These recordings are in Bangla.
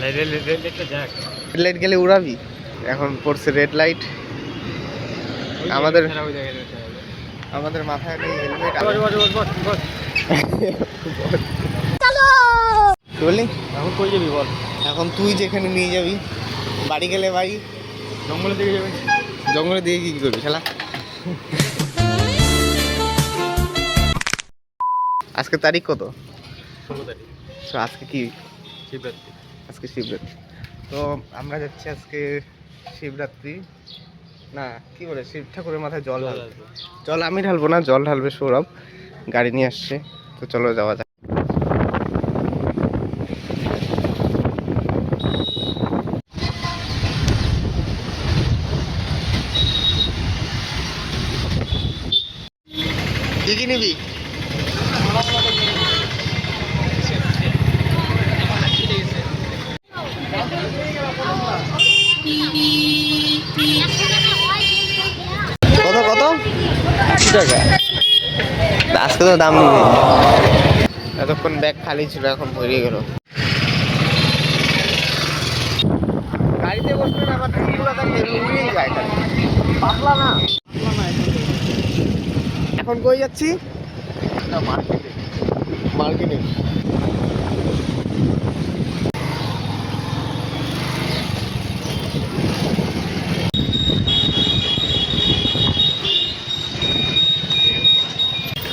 রেড লাইট গেলে উড়াবি। এখন পড়ছে রেড লাইট, আমাদের মাথায় নেই হেলমেট। বললি এখন কই যাবি বল? এখন তুই যেখানে নিয়ে যাবি, বাড়ি গেলে বাড়ি, জঙ্গলের দিকে যাবি? জঙ্গলে দিয়ে কি করবি শালা? আজকে তারিখ কত? 16 তারিখ। আজকে কি শিবরাত্রি। আজকে শিবরাত্রি। তো আমরা যাচ্ছি আজকে শিবরাত্রি না, কি বলে, শিব ঠাকুরের মাথায় জল ঢালবে। জল আমি ঢালবো না, জল ঢালবে সৌরভ, গাড়ি নিয়ে আসছে। তো চলো যাওয়া যাক। কি কি নিবি? কত কত? 80 টাকা। আজকে তো দাম নেই। এতক্ষণ ব্যাগ খালি ছিল, এখন ভরে গেল। গাড়িতে বসলে না আমার টিকিটগুলো থাকলে উড়েই যায়, পাতলা না। এখন কই যাচ্ছি? মার্কেটে। মার্কেটে।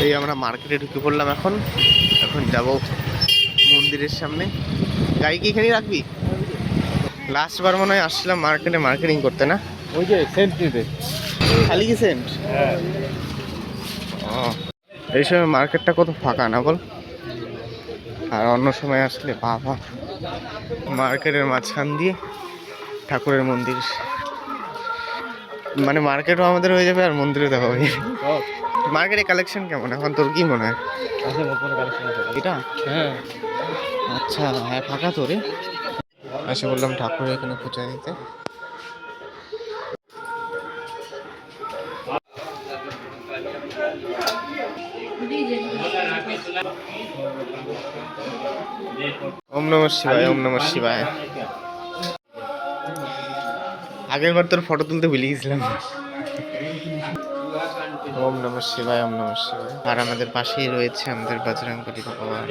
এই আমরা মার্কেটে ঢুকে পড়লাম। এখন এখন যাব মন্দিরের সামনে। গাড়ি কি এখানেই রাখবি? লাস্ট বার মনে হয় আসছিলাম মার্কেটে মার্কেটিং করতে, না? ওই যে সেন্ট নিতে। খালি কি সেন্ট? হ্যাঁ। ও, এই সময় মার্কেটটা কত ফাঁকা না বল? আর অন্য সময় আসলে বাবা, মার্কেটের মাঝখান দিয়ে ঠাকুরের মন্দির, মানে মার্কেটও আমাদের হয়ে যাবে আর মন্দিরও দেখা হয়ে যাবে। মার্কেটে কালেকশন কেমন এখন, তোর কি মনে হয়? আছে মোটামুটি কালেকশন আছে। এটা হ্যাঁ। আচ্ছা, হ্যাঁ ফাঁকা তো রে। এসে বললাম ঠাকুরের এখানে পূজা দিতে। ওম নমঃ শিবায়, ওম নমঃ শিবায়। আগের বার তোর ফটো তুলতে ভুলে গেছিলাম। ওম নমঃ শিবায়, ওম নমঃ শিবায়। আর আমাদের পাশেই রয়েছে আমাদের বজরংবলী ভগবান।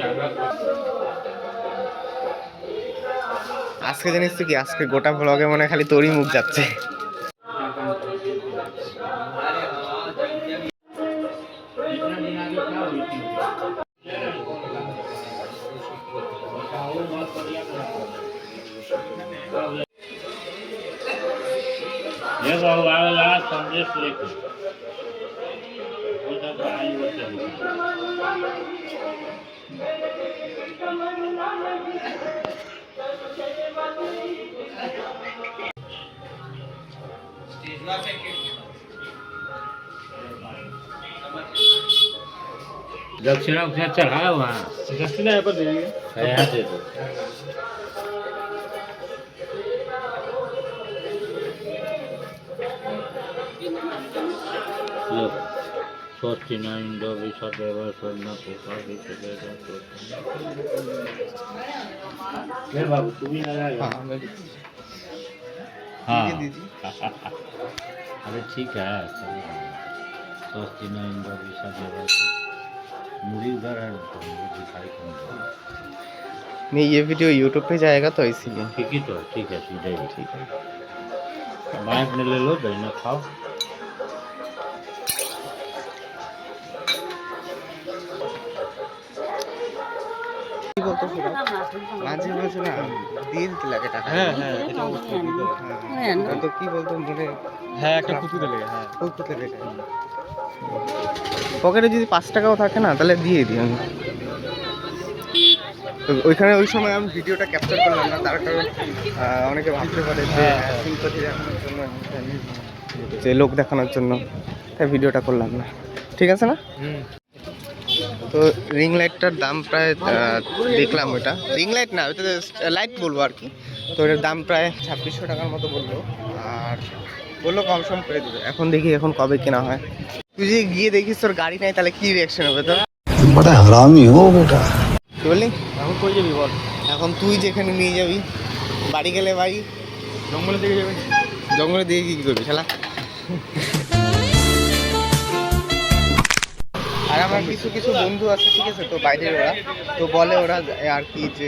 আজকে জানিস তো কি, আজকে গোটা ব্লগে মনে হয় খালি তোরই মুখ যাচ্ছে। दक्षिणा उसने चढ़ाया वहाँ दक्षिणा यहाँ पर दे देंगे। यहाँ से तो लोग स्वस्ति न इंद्रो विसदेव स्वर्ण पोषा बाबू तुम्हें लगा हाँ अरे ठीक है स्वस्ति न इंद्रो विसदेव मुड़ी उधर है दिखाई कौन नहीं, ये वीडियो यूट्यूब पे जाएगा तो इसीलिए। ठीक ही तो ठीक है सीधे ही ठीक है। बाइक में ले लो दही खाओ। মাঝে মাঝে না দিয়ে দিতে লাগে টাকা। হ্যাঁ হ্যাঁ, এটা অবশ্যই দিতে হবে। হ্যাঁ, তো কি বলতো মনে, হ্যাঁ একটা খুঁতুতে লেগে। হ্যাঁ খুঁতখুঁতে লেগে। পকেটে যদি 5 টাকাও থাকে না তাহলে দিয়ে দিই আমি। তো ওইখানে ওই সময় আমি ভিডিওটা ক্যাপচার করলাম না, তার কারণ অনেকে ভাবতে পারে যে সিম্পাথি দেখানোর জন্য, যে লোক দেখানোর জন্য, তাই ভিডিওটা করলাম না। ঠিক আছে না? তো রিং লাইটটার দাম প্রায় দেখলাম, ওটা রিং লাইট না, ওইটা লাইট বলবো আর কি। তো এটার দাম প্রায় 2600 টাকার মতো বললো, আর বললো কম সম করে দেবে। এখন দেখি এখন কবে কেনা হয়। তুই যদি গিয়ে দেখিস তোর গাড়ি নাই তাহলে কি রিয়াকশন হবে তোর? बड़ा हरामी हो बेटा। কি বললি? এখন কই যাবি বল? এখন তুই যেখানে নিয়ে যাবি, বাড়ি গেলে বাড়ি, জঙ্গলের দিকে যাবেন। জঙ্গলের দিকে কি করবি শালা? আর আমার কিছু কিছু বন্ধু আছে, ঠিক আছে, তো বাইরের ওরা, তো বলে ওরা আর কি যে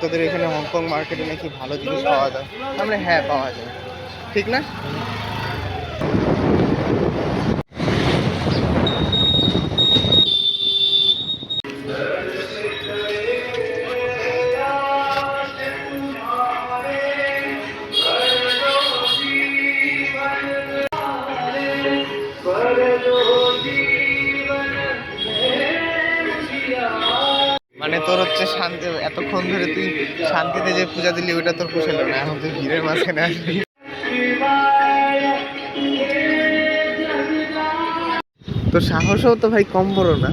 তোদের এখানে হংকং মার্কেটে নাকি ভালো জিনিস পাওয়া যায়। আমরা হ্যাঁ পাওয়া যায়, ঠিক না? মানে তোর হচ্ছে শান্তি, এতক্ষণ ধরে তুই শান্তিতে যে পূজা দিলি ওইটা তোর পোষালো না, এখন তুই ভিড়ের মাঝখানে আসবি। তোর সাহসও তো ভাই কম বড় না,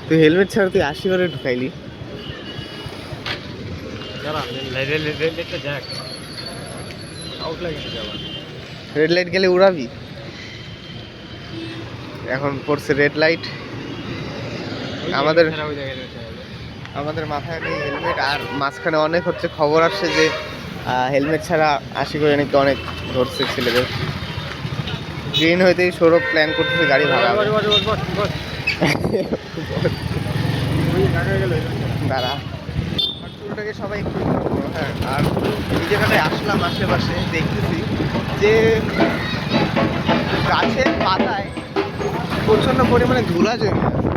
তুই হেলমেট ছাড়া তুই 80 করে ঢুকাইলি। রেড লাইট গেলে উড়াবি, এখন পড়ছে রেড লাইট, আমাদের মাথায় নেই হেলমেট, আর মাঝখানে অনেক হচ্ছে খবর আসছে যে হেলমেট ছাড়া 80 করে নাকি অনেক ধরছে ছেলেদের। গ্রিন হইতেই সৌরভ প্ল্যান করতেছে গাড়ি ভাড়া দাঁড়া, চুলটাকে সবাই একটু হ্যাঁ। আর এই জায়গাটায় আসলাম, আশেপাশে দেখতেছি যে গাছের পাতায় প্রচণ্ড পরিমাণে ধুলা জমে আছে।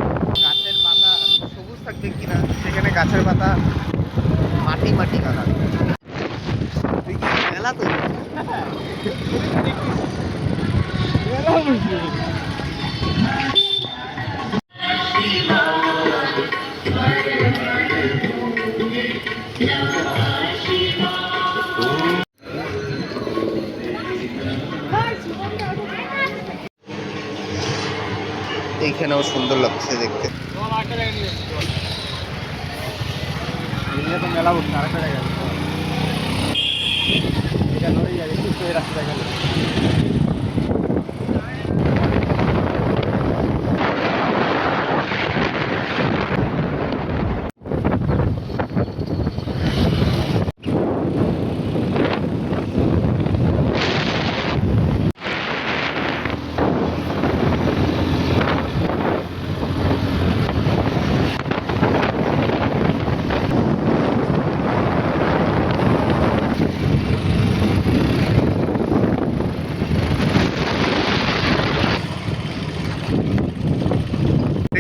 গাছের পাতা সবুজ থাকবে কিনা, সেখানে গাছের পাতা মাটি মাটি কাদা। তুই কি মেলা তো এইখানেও সুন্দর লাগছে দেখতে। মেলা উঠছে আরেকটা জায়গা এটা নয় রাস্তা গেল।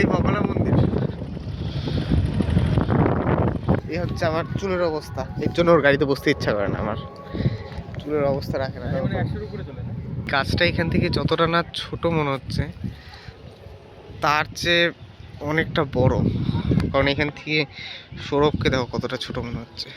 এই বগলা মন্দির, এই হচ্ছে আমার চুলের অবস্থা, এর জন্য ওর গাড়িতে বসতে ইচ্ছা করে না, আমার চুলের অবস্থা রাখে না। গাছটা এখান থেকে যতটা না ছোট মনে হচ্ছে, তার চেয়ে অনেকটা বড়, কারণ এখান থেকে সৌরভকে দেখো কতটা ছোট মনে হচ্ছে।